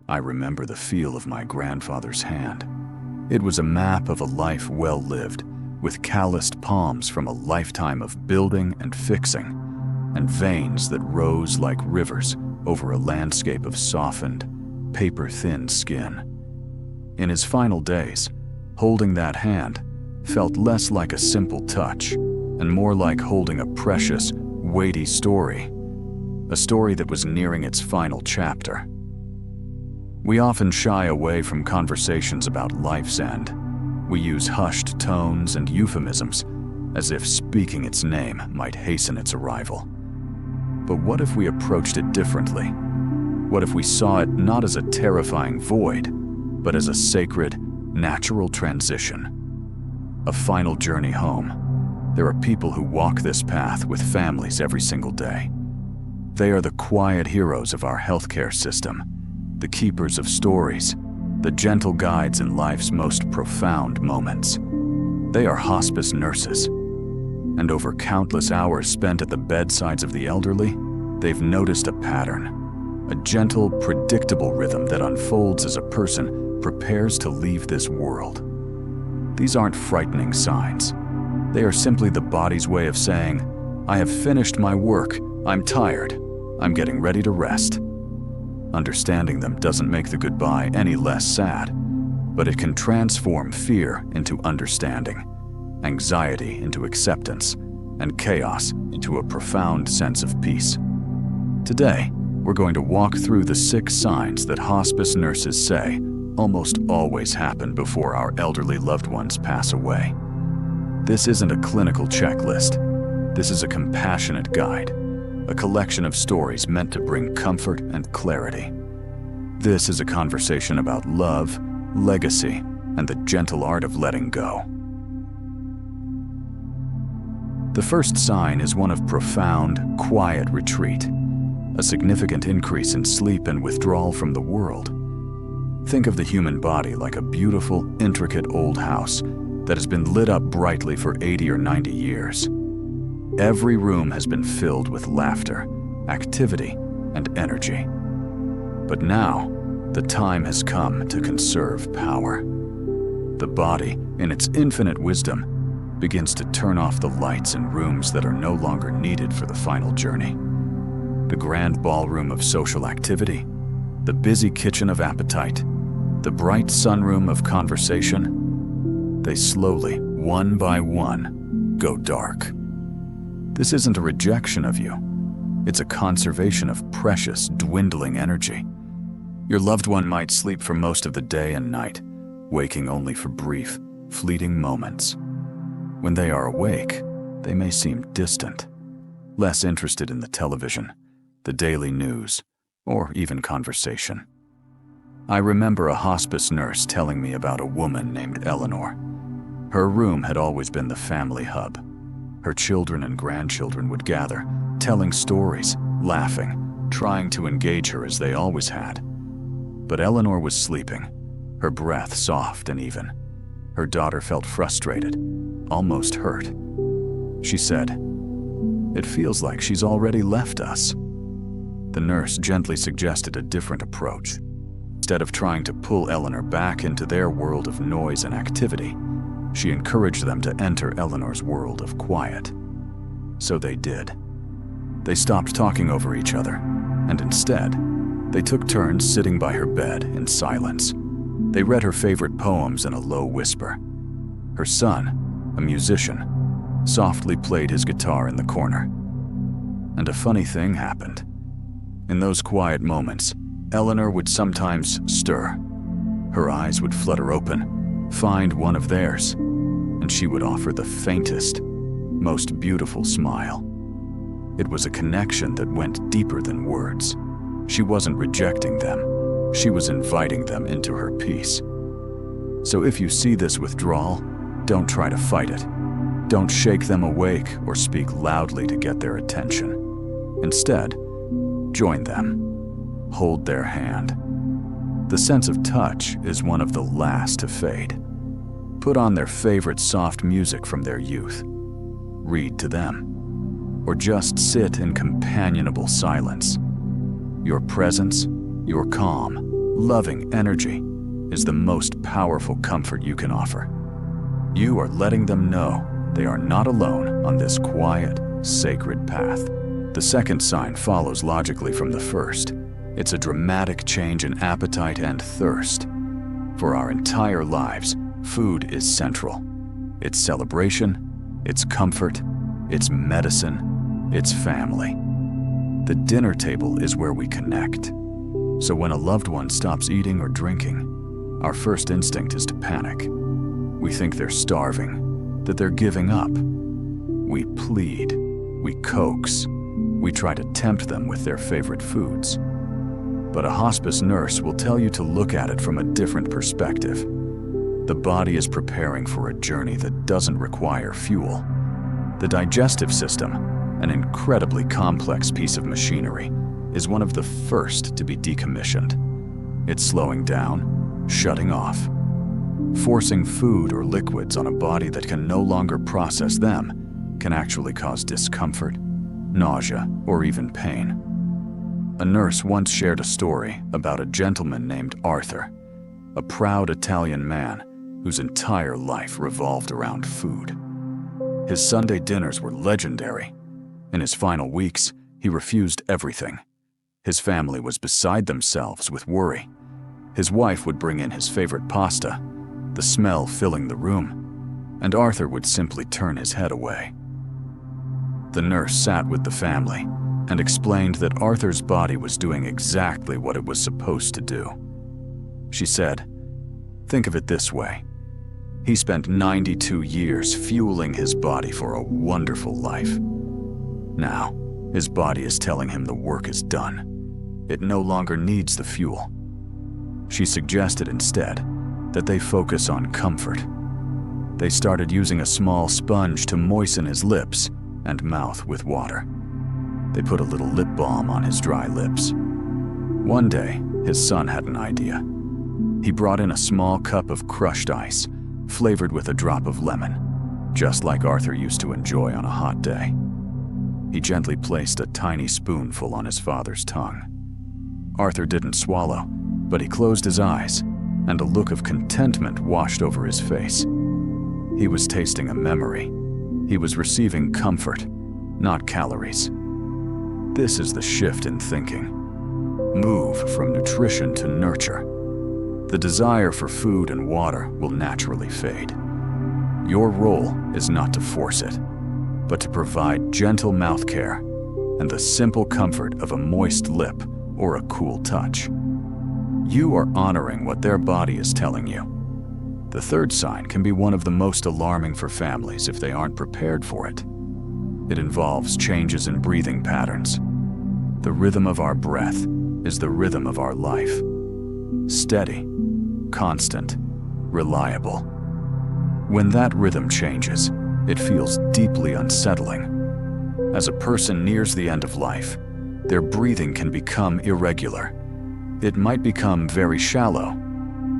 I remember the feel of my grandfather's hand. It was a map of a life well lived, with calloused palms from a lifetime of building and fixing, and veins that rose like rivers over a landscape of softened, paper-thin skin. In his final days, holding that hand felt less like a simple touch and more like holding a precious, weighty story, a story that was nearing its final chapter. We often shy away from conversations about life's end. We use hushed tones and euphemisms as if speaking its name might hasten its arrival. But what if we approached it differently? What if we saw it not as a terrifying void, but as a sacred, natural transition? A final journey home. There are people who walk this path with families every single day. They are the quiet heroes of our healthcare system, the keepers of stories, the gentle guides in life's most profound moments. They are hospice nurses. And over countless hours spent at the bedsides of the elderly, they've noticed a pattern, a gentle, predictable rhythm that unfolds as a person prepares to leave this world. These aren't frightening signs. They are simply the body's way of saying, "I have finished my work, I'm tired, I'm getting ready to rest." Understanding them doesn't make the goodbye any less sad, but it can transform fear into understanding, anxiety into acceptance, and chaos into a profound sense of peace. Today, we're going to walk through the 6 signs that hospice nurses say almost always happen before our elderly loved ones pass away. This isn't a clinical checklist. This is a compassionate guide, a collection of stories meant to bring comfort and clarity. This is a conversation about love, legacy, and the gentle art of letting go. The first sign is one of profound, quiet retreat, a significant increase in sleep and withdrawal from the world. Think of the human body like a beautiful, intricate old house that has been lit up brightly for 80 or 90 years. Every room has been filled with laughter, activity, and energy. But now, the time has come to conserve power. The body, in its infinite wisdom, begins to turn off the lights in rooms that are no longer needed for the final journey. The grand ballroom of social activity, the busy kitchen of appetite, the bright sunroom of conversation, they slowly, one by one, go dark. This isn't a rejection of you. It's a conservation of precious, dwindling energy. Your loved one might sleep for most of the day and night, waking only for brief, fleeting moments. When they are awake, they may seem distant, less interested in the television, the daily news, or even conversation. I remember a hospice nurse telling me about a woman named Eleanor. Her room had always been the family hub. Her children and grandchildren would gather, telling stories, laughing, trying to engage her as they always had. But Eleanor was sleeping, her breath soft and even. Her daughter felt frustrated, almost hurt. She said, "It feels like she's already left us." The nurse gently suggested a different approach. Instead of trying to pull Eleanor back into their world of noise and activity, she encouraged them to enter Eleanor's world of quiet. So they did. They stopped talking over each other, and instead, they took turns sitting by her bed in silence. They read her favorite poems in a low whisper. Her son, a musician, softly played his guitar in the corner. And a funny thing happened. In those quiet moments, Eleanor would sometimes stir. Her eyes would flutter open, find one of theirs, and she would offer the faintest, most beautiful smile. It was a connection that went deeper than words. She wasn't rejecting them. She was inviting them into her peace. So if you see this withdrawal, don't try to fight it. Don't shake them awake or speak loudly to get their attention. Instead, join them. Hold their hand. The sense of touch is one of the last to fade. Put on their favorite soft music from their youth. Read to them. Or just sit in companionable silence. Your presence, your calm, loving energy is the most powerful comfort you can offer. You are letting them know they are not alone on this quiet, sacred path. The second sign follows logically from the first. It's a dramatic change in appetite and thirst. For our entire lives, food is central. It's celebration, it's comfort, it's medicine, it's family. The dinner table is where we connect. So when a loved one stops eating or drinking, our first instinct is to panic. We think they're starving, that they're giving up. We plead, we coax, we try to tempt them with their favorite foods. But a hospice nurse will tell you to look at it from a different perspective. The body is preparing for a journey that doesn't require fuel. The digestive system, an incredibly complex piece of machinery, is one of the first to be decommissioned. It's slowing down, shutting off. Forcing food or liquids on a body that can no longer process them can actually cause discomfort, nausea, or even pain. A nurse once shared a story about a gentleman named Arthur, a proud Italian man whose entire life revolved around food. His Sunday dinners were legendary. In his final weeks, he refused everything. His family was beside themselves with worry. His wife would bring in his favorite pasta, the smell filling the room, and Arthur would simply turn his head away. The nurse sat with the family and explained that Arthur's body was doing exactly what it was supposed to do. She said, "Think of it this way. He spent 92 years fueling his body for a wonderful life. Now, his body is telling him the work is done. It no longer needs the fuel." She suggested instead that they focus on comfort. They started using a small sponge to moisten his lips and mouth with water. They put a little lip balm on his dry lips. One day, his son had an idea. He brought in a small cup of crushed ice, flavored with a drop of lemon, just like Arthur used to enjoy on a hot day. He gently placed a tiny spoonful on his father's tongue. Arthur didn't swallow, but he closed his eyes, and a look of contentment washed over his face. He was tasting a memory. He was receiving comfort, not calories. This is the shift in thinking. Move from nutrition to nurture. The desire for food and water will naturally fade. Your role is not to force it, but to provide gentle mouth care and the simple comfort of a moist lip or a cool touch. You are honoring what their body is telling you. The third sign can be one of the most alarming for families if they aren't prepared for it. It involves changes in breathing patterns. The rhythm of our breath is the rhythm of our life. Steady, constant, reliable. When that rhythm changes, it feels deeply unsettling. As a person nears the end of life, their breathing can become irregular. It might become very shallow,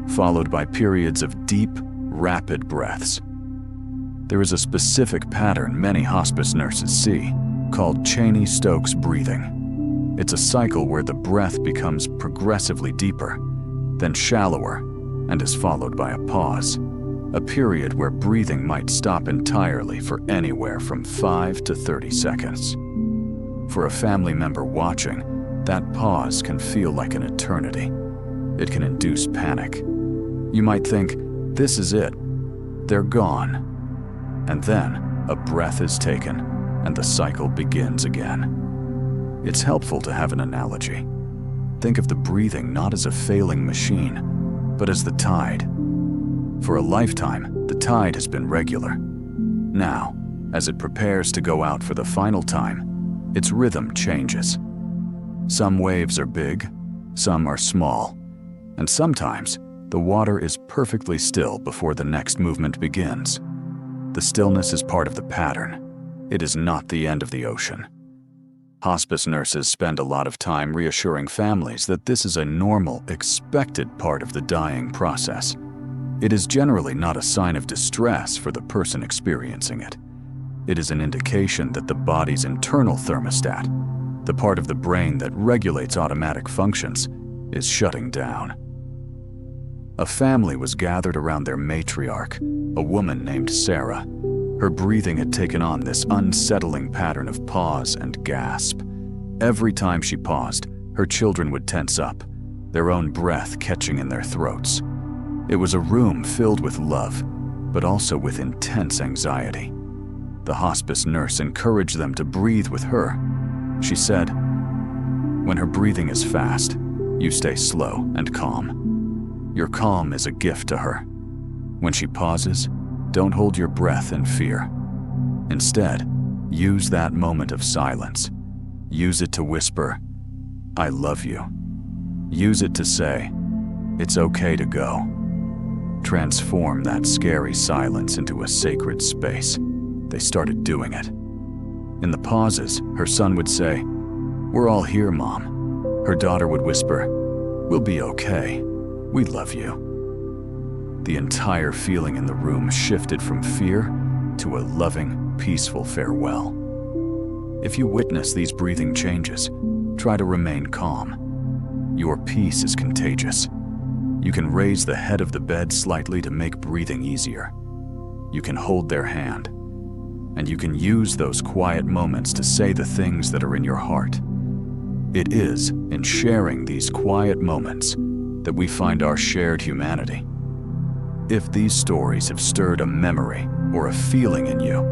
followed by periods of deep, rapid breaths. There is a specific pattern many hospice nurses see, called Cheney-Stokes breathing. It's a cycle where the breath becomes progressively deeper, then shallower, and is followed by a pause, a period where breathing might stop entirely for anywhere from 5 to 30 seconds. For a family member watching, that pause can feel like an eternity. It can induce panic. You might think, this is it, they're gone. And then a breath is taken, and the cycle begins again. It's helpful to have an analogy. Think of the breathing not as a failing machine, but as the tide. For a lifetime, the tide has been regular. Now, as it prepares to go out for the final time, its rhythm changes. Some waves are big, some are small, and sometimes the water is perfectly still before the next movement begins. The stillness is part of the pattern. It is not the end of the ocean. Hospice nurses spend a lot of time reassuring families that this is a normal, expected part of the dying process. It is generally not a sign of distress for the person experiencing it. It is an indication that the body's internal thermostat, the part of the brain that regulates automatic functions, is shutting down. A family was gathered around their matriarch, a woman named Sarah. Her breathing had taken on this unsettling pattern of pause and gasp. Every time she paused, her children would tense up, their own breath catching in their throats. It was a room filled with love, but also with intense anxiety. The hospice nurse encouraged them to breathe with her. She said, "When her breathing is fast, you stay slow and calm. Your calm is a gift to her. When she pauses, don't hold your breath in fear. Instead, use that moment of silence. Use it to whisper, 'I love you.' Use it to say, 'It's okay to go.' Transform that scary silence into a sacred space." They started doing it. In the pauses, her son would say, "We're all here, Mom." Her daughter would whisper, "We'll be okay. We love you." The entire feeling in the room shifted from fear to a loving, peaceful farewell. If you witness these breathing changes, try to remain calm. Your peace is contagious. You can raise the head of the bed slightly to make breathing easier. You can hold their hand. And you can use those quiet moments to say the things that are in your heart. It is in sharing these quiet moments that we find our shared humanity. If these stories have stirred a memory or a feeling in you,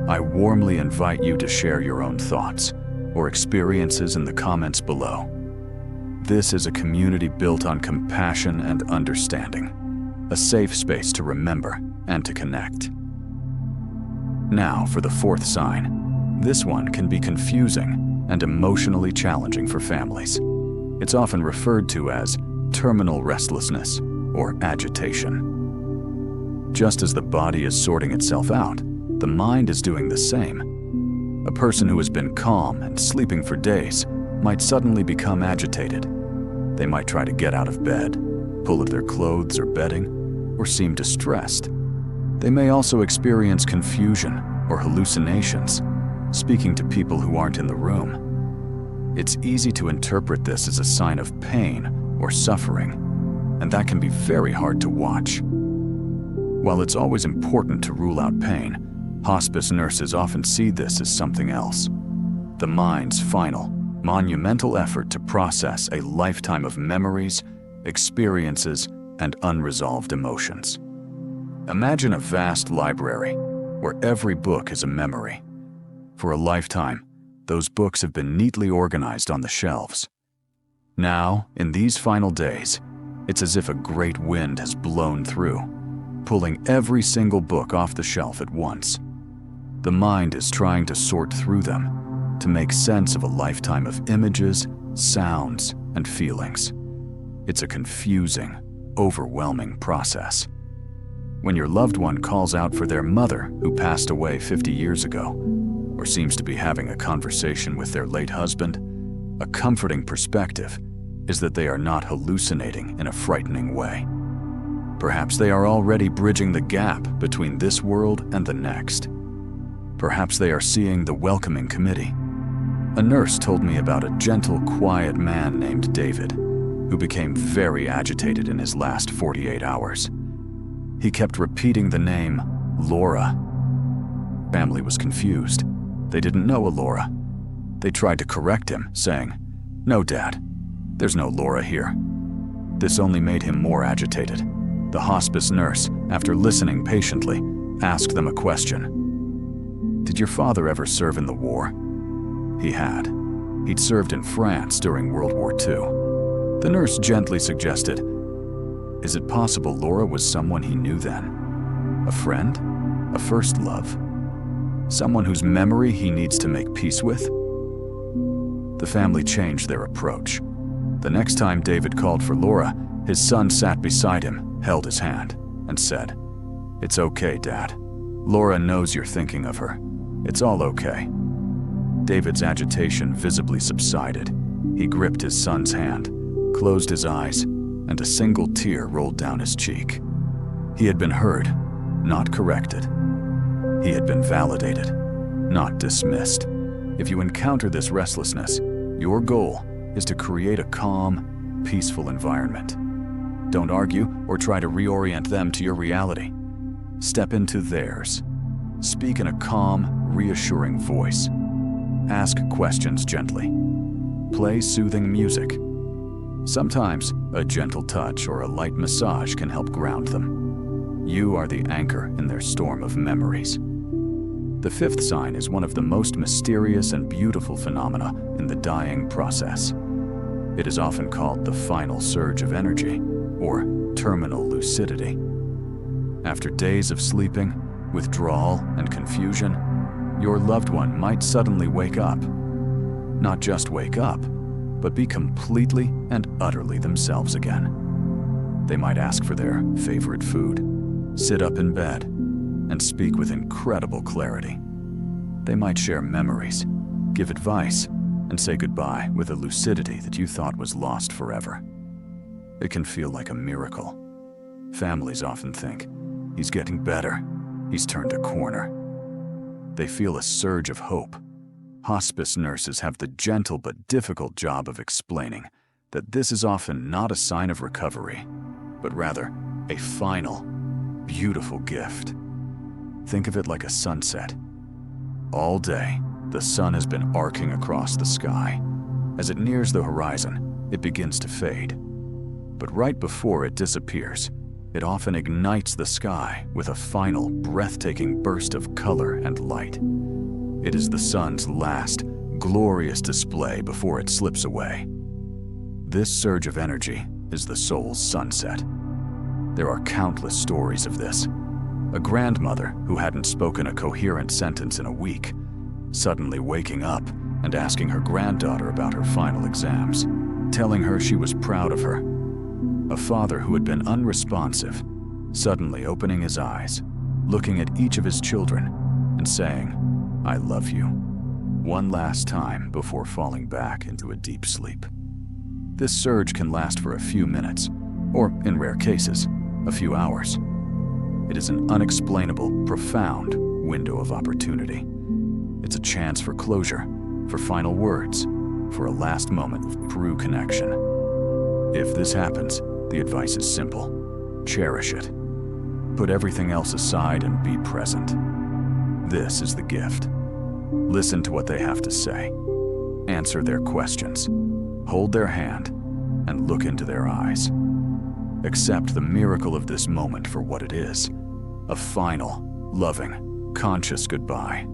I warmly invite you to share your own thoughts or experiences in the comments below. This is a community built on compassion and understanding, a safe space to remember and to connect. Now for the fourth sign. This one can be confusing and emotionally challenging for families. It's often referred to as terminal restlessness or agitation. Just as the body is sorting itself out, the mind is doing the same. A person who has been calm and sleeping for days might suddenly become agitated. They might try to get out of bed, pull at their clothes or bedding, or seem distressed. They may also experience confusion or hallucinations, speaking to people who aren't in the room. It's easy to interpret this as a sign of pain or suffering, and that can be very hard to watch. While it's always important to rule out pain, hospice nurses often see this as something else. The mind's final, monumental effort to process a lifetime of memories, experiences, and unresolved emotions. Imagine a vast library where every book is a memory. For a lifetime, those books have been neatly organized on the shelves. Now, in these final days, it's as if a great wind has blown through, pulling every single book off the shelf at once. The mind is trying to sort through them, to make sense of a lifetime of images, sounds, and feelings. It's a confusing, overwhelming process. When your loved one calls out for their mother who passed away 50 years ago, or seems to be having a conversation with their late husband, a comforting perspective is that they are not hallucinating in a frightening way. Perhaps they are already bridging the gap between this world and the next. Perhaps they are seeing the welcoming committee. A nurse told me about a gentle, quiet man named David, who became very agitated in his last 48 hours. He kept repeating the name Laura. Family was confused. They didn't know a Laura. They tried to correct him, saying, "No, Dad, there's no Laura here." This only made him more agitated. The hospice nurse, after listening patiently, asked them a question. "Did your father ever serve in the war?" He had. He'd served in France during World War II. The nurse gently suggested, "Is it possible Laura was someone he knew then? A friend? A first love? Someone whose memory he needs to make peace with?" The family changed their approach. The next time David called for Laura, his son sat beside him, held his hand, and said, "It's okay, Dad. Laura knows you're thinking of her. It's all okay." David's agitation visibly subsided. He gripped his son's hand, closed his eyes, and a single tear rolled down his cheek. He had been heard, not corrected. He had been validated, not dismissed. If you encounter this restlessness, your goal is to create a calm, peaceful environment. Don't argue or try to reorient them to your reality. Step into theirs. Speak in a calm, reassuring voice. Ask questions gently. Play soothing music. Sometimes a gentle touch or a light massage can help ground them. You are the anchor in their storm of memories. The fifth sign is one of the most mysterious and beautiful phenomena in the dying process. It is often called the final surge of energy, or terminal lucidity. After days of sleeping, withdrawal, and confusion, your loved one might suddenly wake up. Not just wake up, but be completely and utterly themselves again. They might ask for their favorite food, sit up in bed, and speak with incredible clarity. They might share memories, give advice, and say goodbye with a lucidity that you thought was lost forever. It can feel like a miracle. Families often think, "He's getting better. He's turned a corner." They feel a surge of hope. Hospice nurses have the gentle but difficult job of explaining that this is often not a sign of recovery, but rather a final, beautiful gift. Think of it like a sunset. All day, the sun has been arcing across the sky. As it nears the horizon, it begins to fade. But right before it disappears, it often ignites the sky with a final, breathtaking burst of color and light. It is the sun's last, glorious display before it slips away. This surge of energy is the soul's sunset. There are countless stories of this. A grandmother who hadn't spoken a coherent sentence in a week, suddenly waking up and asking her granddaughter about her final exams, telling her she was proud of her. A father who had been unresponsive, suddenly opening his eyes, looking at each of his children, and saying, "I love you," one last time before falling back into a deep sleep. This surge can last for a few minutes, or in rare cases, a few hours. It is an unexplainable, profound window of opportunity. It's a chance for closure, for final words, for a last moment of true connection. If this happens, the advice is simple. Cherish it. Put everything else aside and be present. This is the gift. Listen to what they have to say. Answer their questions. Hold their hand and look into their eyes. Accept the miracle of this moment for what it is. A final, loving, conscious goodbye.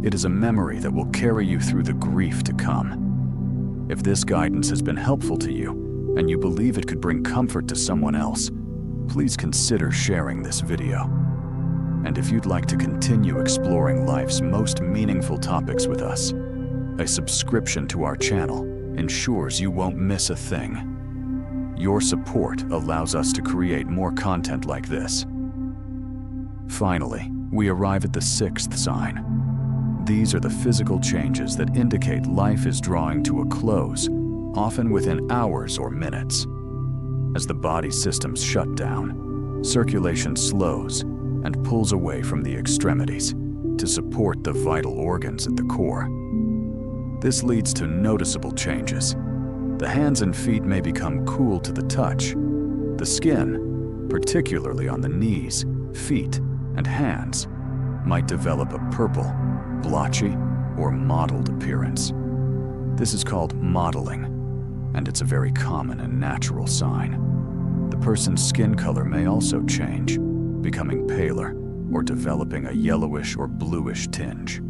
It is a memory that will carry you through the grief to come. If this guidance has been helpful to you, and you believe it could bring comfort to someone else, please consider sharing this video. And if you'd like to continue exploring life's most meaningful topics with us, a subscription to our channel ensures you won't miss a thing. Your support allows us to create more content like this. Finally, we arrive at the sixth sign. These are the physical changes that indicate life is drawing to a close, often within hours or minutes. As the body systems shut down, circulation slows and pulls away from the extremities to support the vital organs at the core. This leads to noticeable changes. The hands and feet may become cool to the touch. The skin, particularly on the knees, feet, and hands, might develop a purple, blotchy, or mottled appearance. This is called mottling, and it's a very common and natural sign. The person's skin color may also change, becoming paler or developing a yellowish or bluish tinge.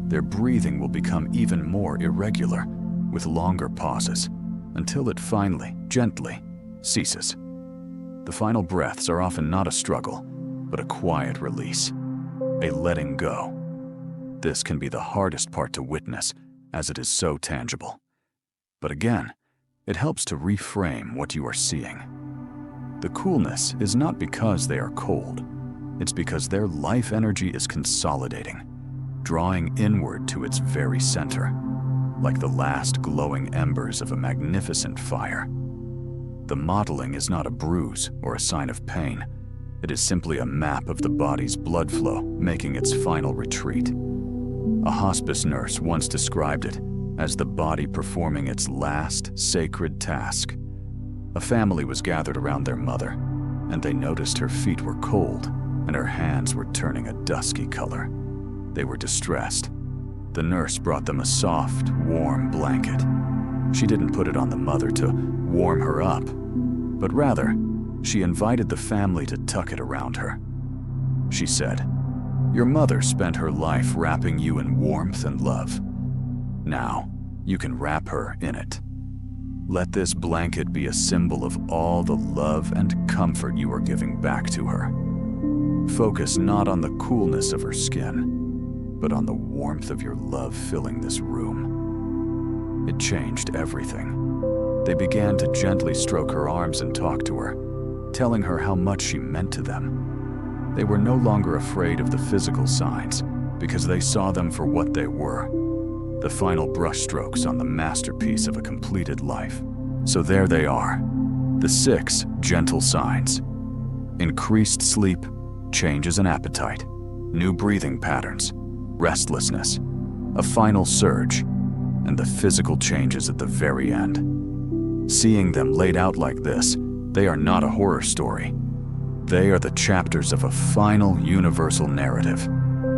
Their breathing will become even more irregular, with longer pauses, until it finally, gently, ceases. The final breaths are often not a struggle, but a quiet release, a letting go. This can be the hardest part to witness, as it is so tangible. But again, it helps to reframe what you are seeing. The coolness is not because they are cold. It's because their life energy is consolidating, drawing inward to its very center, like the last glowing embers of a magnificent fire. The mottling is not a bruise or a sign of pain. It is simply a map of the body's blood flow making its final retreat. A hospice nurse once described it as the body performing its last sacred task, A family was gathered around their mother, and they noticed her feet were cold and her hands were turning a dusky color. They were distressed. The nurse brought them a soft, warm blanket. She didn't put it on the mother to warm her up, but rather, she invited the family to tuck it around her. She said, "Your mother spent her life wrapping you in warmth and love. Now, you can wrap her in it. Let this blanket be a symbol of all the love and comfort you are giving back to her. Focus not on the coolness of her skin, but on the warmth of your love filling this room." It changed everything. They began to gently stroke her arms and talk to her, telling her how much she meant to them. They were no longer afraid of the physical signs because they saw them for what they were, the final brushstrokes on the masterpiece of a completed life. So there they are, the 6 gentle signs. Increased sleep, changes in appetite, new breathing patterns, restlessness, a final surge, and the physical changes at the very end. Seeing them laid out like this, they are not a horror story. They are the chapters of a final universal narrative,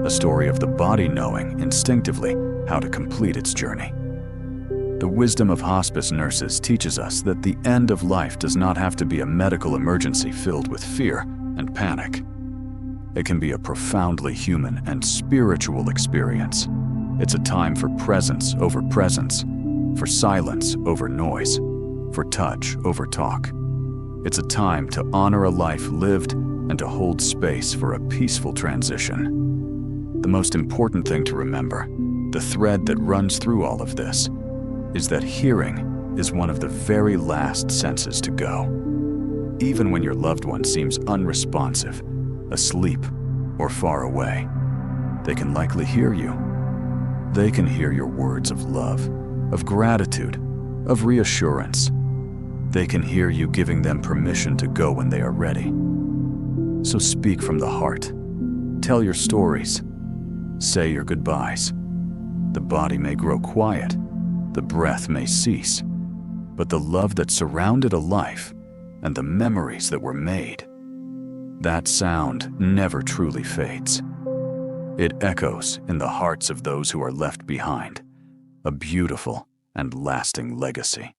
a story of the body knowing instinctively how to complete its journey. The wisdom of hospice nurses teaches us that the end of life does not have to be a medical emergency filled with fear and panic. It can be a profoundly human and spiritual experience. It's a time for presence over presence, for silence over noise, for touch over talk. It's a time to honor a life lived and to hold space for a peaceful transition. The most important thing to remember, the thread that runs through all of this, is that hearing is one of the very last senses to go. Even when your loved one seems unresponsive, asleep, or far away, they can likely hear you. They can hear your words of love, of gratitude, of reassurance. They can hear you giving them permission to go when they are ready. So speak from the heart. Tell your stories. Say your goodbyes. The body may grow quiet, the breath may cease, but the love that surrounded a life and the memories that were made, that sound never truly fades. It echoes in the hearts of those who are left behind, a beautiful and lasting legacy.